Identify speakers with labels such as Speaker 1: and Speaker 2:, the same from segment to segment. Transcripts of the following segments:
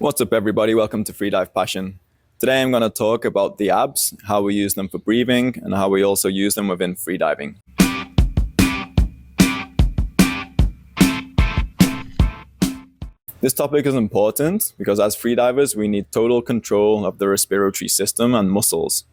Speaker 1: What's up, everybody? Welcome to Freedive Passion. Today I'm going to talk about the abs, how we use them for breathing, and how we also use them within freediving. This topic is important because as freedivers, we need total control of the respiratory system and muscles.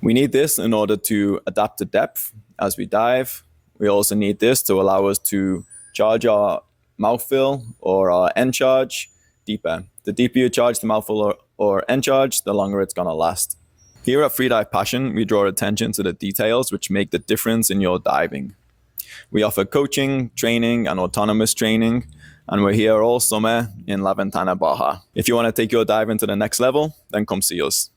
Speaker 1: We need this in order to adapt to depth as we dive. We also need this to allow us to charge our mouthfeel or our end charge deeper. The deeper you charge the mouthfeel or end charge, the longer it's going to last. Here at Freedive Passion, we draw attention to the details which make the difference in your diving. We offer coaching, training, and autonomous training, and we're here all summer in La Ventana, Baja. If you want to take your diving to the next level, then come see us.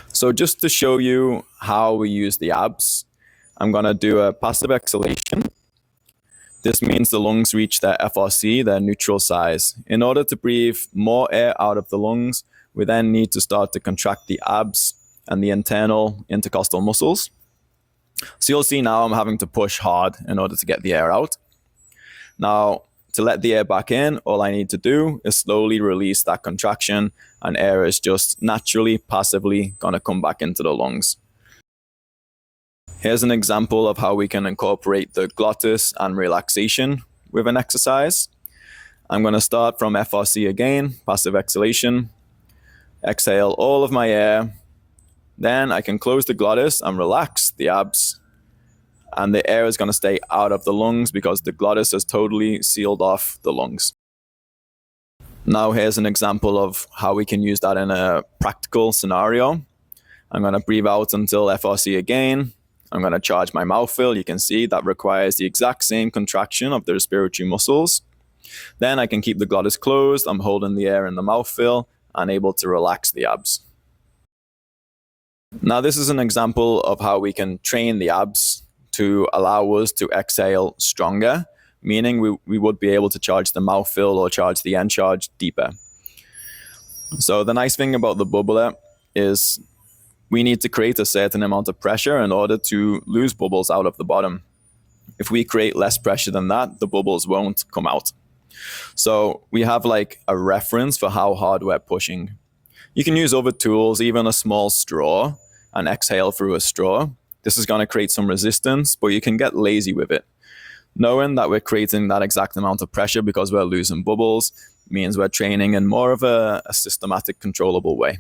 Speaker 1: So just to show you how we use the abs, I'm going to do a passive exhalation. This means the lungs reach their FRC, their neutral size. In order to breathe more air out of the lungs, we then need to start to contract the abs and the internal intercostal muscles. So you'll see now I'm having to push hard in order to get the air out. Now, to let the air back in, all I need to do is slowly release that contraction, and air is just naturally, passively going to come back into the lungs. Here's an example of how we can incorporate the glottis and relaxation with an exercise. I'm going to start from FRC again, passive exhalation. Exhale all of my air. Then I can close the glottis and relax the abs. And the air is going to stay out of the lungs because the glottis has totally sealed off the lungs. Now here's an example of how we can use that in a practical scenario. I'm going to breathe out until FRC again. I'm going to charge my mouthfeel. You can see that requires the exact same contraction of the respiratory muscles. Then I can keep the glottis closed. I'm holding the air in the mouthfeel and able to relax the abs. Now this is an example of how we can train the abs to allow us to exhale stronger, meaning we would be able to charge the mouthfeel or charge the end charge deeper. So the nice thing about the bubbler is we need to create a certain amount of pressure in order to lose bubbles out of the bottom. If we create less pressure than that, the bubbles won't come out. So we have like a reference for how hard we're pushing. You can use other tools, even a small straw, and exhale through a straw. This is going to create some resistance, but you can get lazy with it. Knowing that we're creating that exact amount of pressure because we're losing bubbles means we're training in more of a systematic, controllable way.